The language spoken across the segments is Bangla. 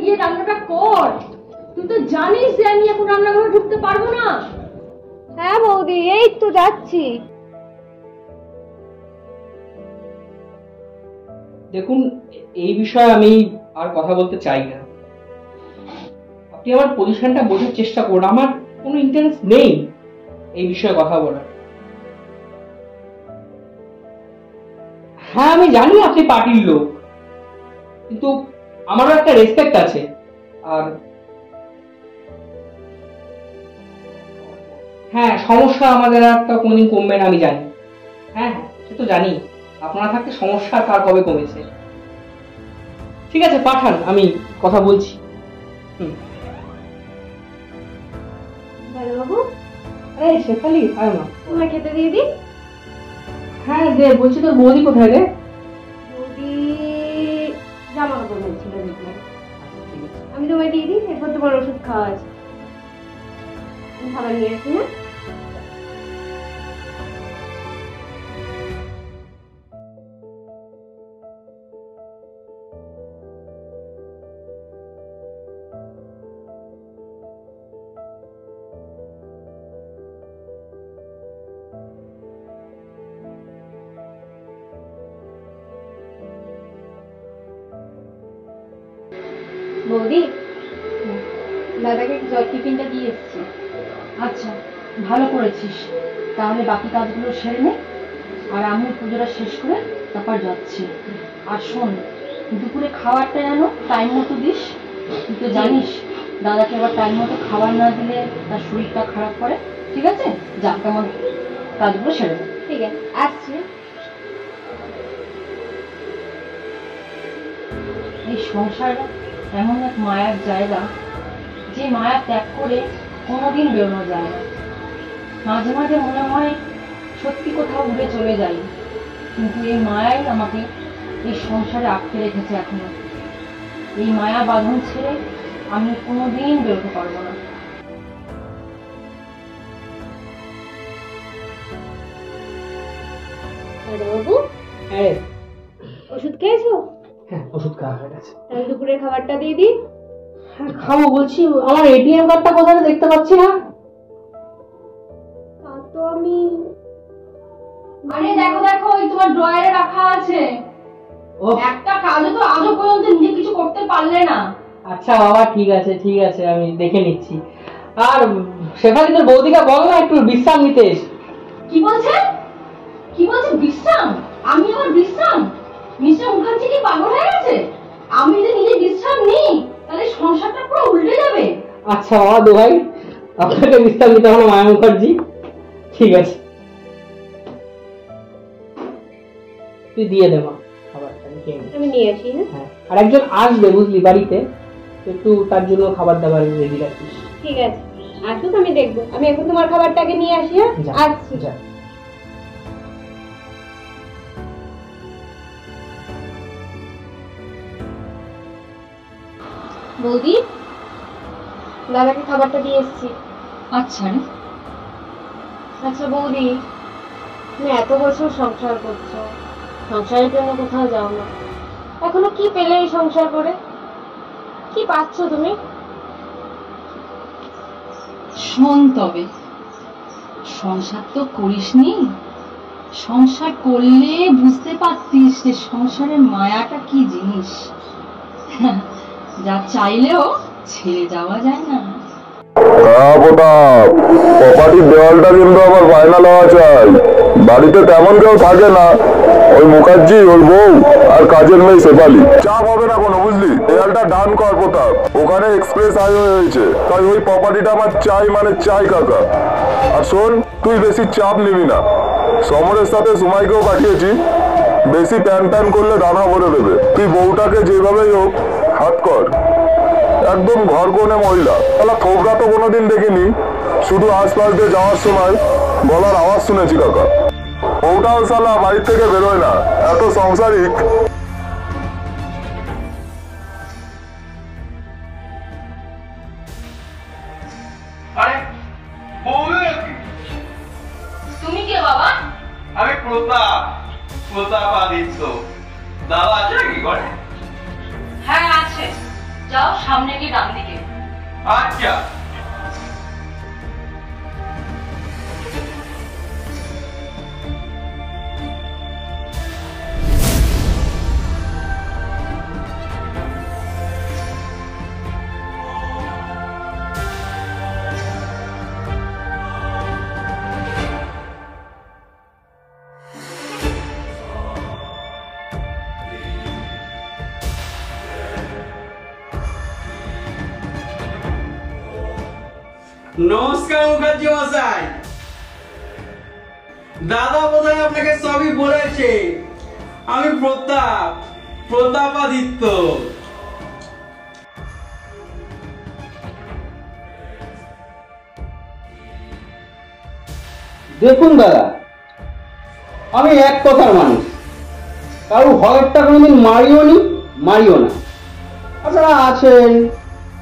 গিয়ে রান্নাটা কর। তুই তো জানিস যে আমি এখন রান্নাঘরে ঢুকতে পারবো না। হ্যাঁ বৌদি, এই তো যাচ্ছি। দেখুন, এই বিষয়ে আমি আর কথা বলতে চাই না। আপনি আমার পজিশনটা বোঝার চেষ্টা করুন। আমার কোনো ইন্টারেস্ট নেই এই বিষয়ে কথা বলার। হ্যাঁ, আমি জানি আপনি পার্টির লোক, কিন্তু আমারও একটা রেসপেক্ট আছে। আর হ্যাঁ, সমস্যা আমাদের একটা কোনদিন কমবে না, আমি জানি। হ্যাঁ হ্যাঁ, সে তো জানি। আপনারা থাকতে সমস্যা কার কবে কমেছে। ঠিক আছে, পাঠান, আমি কথা বলছি। বাবু, আরে শেফালি, আয় মা, তোমায় খেতে দিয়ে দিই। হ্যাঁ দে। বলছি তোর বৌদি কোথায় রে? বৌদি জামা কাপড় বলছিল, দেখলাম। আমি তোমায় দিয়ে দিই, এরপর তোমার ওষুধ খাওয়া আছে। খাবার নিয়ে আসি। হ্যাঁ, বৌদি দাদাকে জল টিফিনটা দিয়ে এসছি। আচ্ছা, ভালো করেছিস। তাহলে বাকি কাজগুলো সেরে নে, আর আমি পুজোটা শেষ করে তারপর যাচ্ছি। আর শোন, দুপুরে খাবারটা যেন টাইম মতো দিস। তুই তো জানিস দাদাকে আবার টাইম মতো খাবার না দিলে তার শরীরটা খারাপ করে। ঠিক আছে, যা, কেমন কাজগুলো সেরে নে। ঠিক আছে, আসছি। এই সংসার এমন এক মায়ার জায়গা, যে মায়া ত্যাগ করে কোনোদিন বেরোনো যায় না। মাঝে মাঝে মনে হয় সত্যি কোথাও উড়ে চলে যাই, কিন্তু এই মায়াই আমাকে এই সংসারে আটকে রেখেছে এখনো। এই মায়া বাঁধন ছেড়ে আমি কোনোদিন বেরোতে পারবো না। বাবু, হ্যাঁ, ওষুধ খেয়েছো? হ্যাঁ, ওষুধ খাওয়া হয়ে গেছে। তাহলে দুপুরের খাবারটা দিয়ে দিই। হ্যাঁ খাবো। বলছি, আমার এটিএম কার্ডটা কোথায় দেখতে পাচ্ছি না। তা তো আমি, আরে দেখো দেখো, ওই তোমার ড্রয়ারে রাখা আছে। একটা কাজও তো আজও পর্যন্ত নিজে কিছু করতে পারলে না। আচ্ছা বাবা, ঠিক আছে ঠিক আছে, আমি দেখে নিচ্ছি। আর শেফালি, তোর বৌদিকে বল না একটু বিশ্রাম নিতে। কি বলছে? কি বলছে? বিশ্রাম? আমি আবার বিশ্রাম? মিস্টার মুখার্জি কি পাগল হয়ে গেছে? আমি যদি নিজে বিশ্রাম নিই তাহলে সংসারটা পুরো উল্টে যাবে। আচ্ছা বাবা, দোহাই, আপনাকে বিশ্রাম নিতে হবে মায়া মুখার্জি। ঠিক আছে, তুই দিয়ে দে মা খাবারটা, আমি নিয়ে আসি। হ্যাঁ, আর একজন আসবে বুঝলি বাড়িতে, একটু তার জন্য খাবার দাবার রেডি রাখিস। ঠিক আছে, আসুক, আমি দেখবো। আমি এখন তোমার খাবারটাকে নিয়ে আসি। হ্যাঁ, আসছি। বৌদি, দাদাকে খাবারটা দিয়ে এসছি। আচ্ছা রে। আচ্ছা বৌদি, তুমি এত বছর সংসার করছো, সংসারের জন্য কোথাও যাও না, এখনো কি পেলে এই সংসার করে? কি পাচ্ছ তুমি? শোন তবে, সংসার তো করিসনি। সংসার করলে বুঝতে পারতিস যে সংসারের মায়াটা কি জিনিস। যা চাইলেও ছেড়ে যাওয়া যায় না। প্রপার্টির দেওয়ালটা কিন্তু আমার ফাইনাল হওয়া চাই। বাড়িতে তেমন কেউ থাকে না, ওই মুখার্জি, ওর বউ আর কাজের মেয়ে শেফালি। চাপ হবে না কোনো, বুঝলি? দেওয়ালটা ডান কর প্রতাপ, ওখানে এক্সপ্রেস হাইওয়ে হয়েছে, তাই ওই প্রপার্টিটা আমার চাই, মানে চাই কাকা। আর শোন, তুই বেশি চাপ নিবি না। সমরের সাথে সুমাইকেও পাঠিয়েছি, বেশি প্যান প্যান করলে দানা ভরে দেবে। তুই বউটাকে যেভাবেই হোক হাত কর। একদম ঘর কোণে মহিলা, তাহলে থোবরা তো কোনোদিন দেখিনি, শুধু আশপাশ দিয়ে যাওয়ার সময় গলার আওয়াজ শুনেছি কাকা। বউটাও শালা বাড়ির থেকে বেরোয় না, এত সংসারিক। তুমি কে বাবা? আমি প্রতাপ, প্রতাপ আদিত্য। দাদা আছে নাকি ঘরে? হ্যাঁ আছে। যাও সামনে গিয়ে ডান দিকে। আচ্ছা। নমস্কার মুখার্জি মশাই। দাদা বোধহয় আপনাকে সবই বলেছে। আমি প্রতাপাদিত্য। দেখুন দাদা, আমি এক কথার মানুষ, কারো হকেরটা কোনোদিন মারিও না। আপনারা আছেন,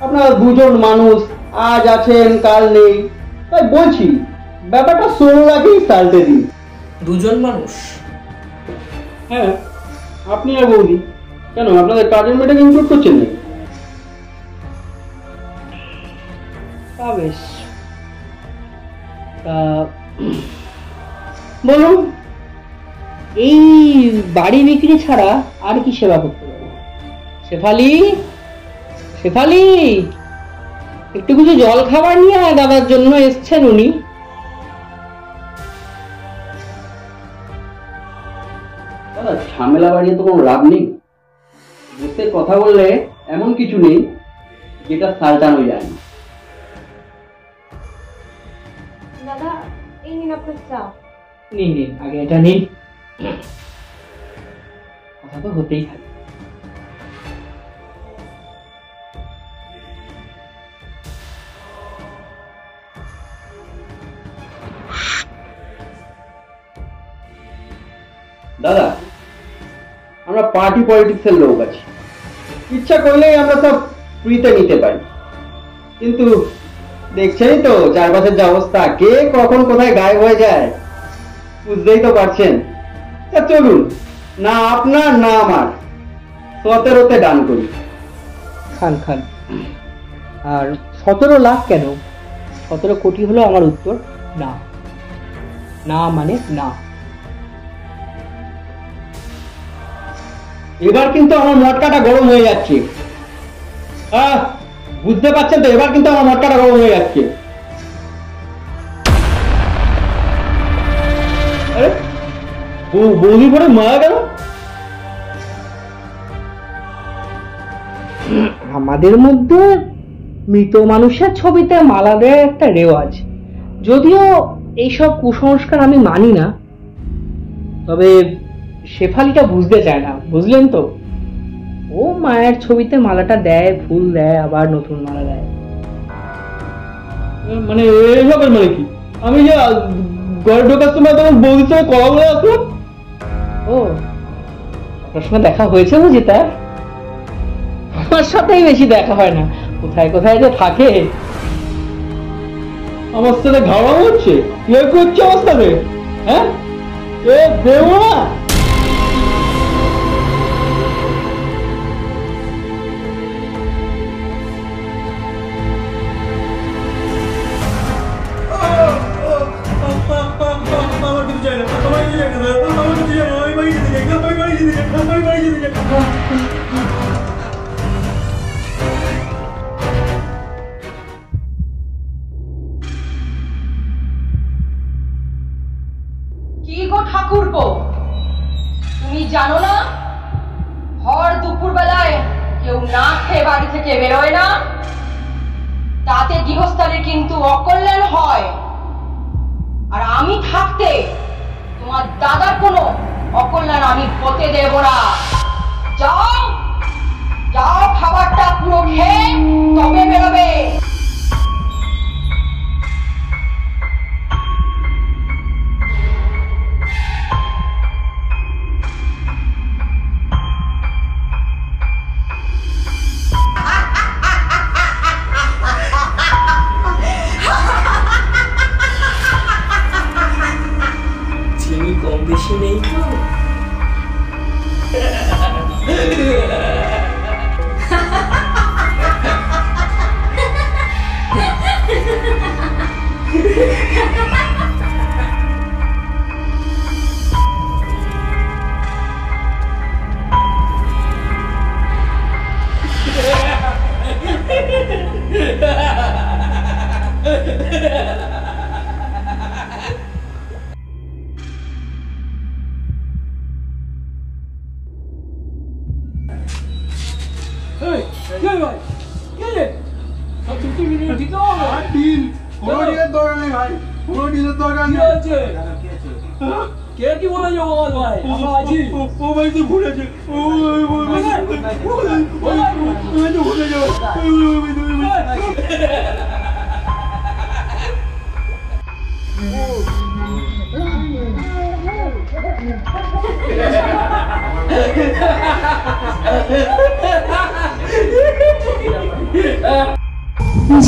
আপনারা দুজন মানুষ, আজ আছেন কাল নেই, তাই বলছি ব্যাপারটা 16 লাখেই সালতে দিন। দুজন মানুষ? হ্যাঁ, আপনি আর বৌদি। কেন, আপনাদের কাজের মেয়েটাকে ইনক্লুড করছেন না? তা বেশ, তা বলুন, এই বাড়ি বিক্রি ছাড়া আর কি সেবা করতে পারবো? শেফালি, একটু কিছু জল খাবার নিয়ে আয়, দাদার জন্য এসছেন উনি। দাদা, ঝামেলা বাড়িয়ে তো কোনো লাভ নেই। বসে কথা বললে এমন কিছু নেই যেটা সালটানো যায় না। দাদা, এই নিন আপনার চা। নিন, আগে এটা নিন, কথা তো হতেই থাকে। দাদা, আমরা পার্টি পলিটিক্সের লোক আছি, ইচ্ছা করলেই আমরা সব ফ্রিতে নিতে পারি। কিন্তু দেখছেনই তো চারপাশের যে অবস্থা, কে কখন কোথায় গায়েব হয়ে যায় বুঝতেই তো পারছেন। চলুন না, আপনার না আমার 17তে ডান করি। খান। আর 17 লাখ কেন? 17 কোটি হলো আমার উত্তর। না মানে না। এবার কিন্তু আমার মটকাটা গরম হয়ে যাচ্ছে। বুঝতে পারছেন তো, এবার কিন্তু আমার মটকাটা গরম হয়ে যাচ্ছে। আরে বৌদি পরে মারা গেল। আমাদের মধ্যে মৃত মানুষের ছবিতে মালা দেওয়ার একটা রেওয়াজ, যদিও এইসব কুসংস্কার আমি মানি না, তবে শেফালিটা বুঝতে চায় না, বুঝলেন তো। ও মায়ের ছবিতে মালাটা দেয়, ফুল দেয়, আবার নতুন মালা দেয়। মানে এইসবের মানে কি? আমি যে ঘরে ঢোকার সময় তখন বৌদির সঙ্গে কথা বলে আসলাম। ও, আপনার সঙ্গে দেখা হয়েছে বুঝি? তার আমার সাথেই বেশি দেখা হয় না, কোথায় কোথায় যে থাকে। আমার সাথে ঘাড়া হচ্ছে, কি করছে আমার সাথে? হ্যাঁ, দেবো না। কি গো ঠাকুরপো, তুমি জানো না ভর দুপুর বেলায় কেউ না খেয়ে বাড়ি থেকে বেরোয় না? তাতে গৃহস্থালীর কিন্তু অকল্যাণ হয়। আর আমি থাকতে তোমার দাদার কোনো অকল্যাণ আমি হতে দেব না। যাও যাও, খাবারটা পুরো খেয়ে তবে বেরোবে। চিনি কম বেশি নেই তো? কোনো ডিলের দরকার নেই ভাই, কোনো ডিলের দরকার নেই। কে কি বলে যাবো ভাই? আমরা আছি। ও ভাই তো ভুলেছে, ও ভাই তো ভুলে যাবো।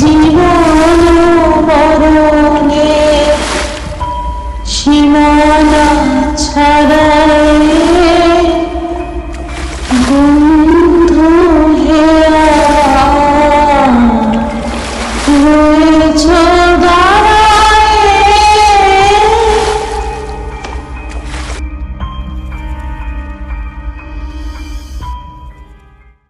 জীবন মরণে সীমানা ছাড়ায় বন্ধু হেরা রয়েছে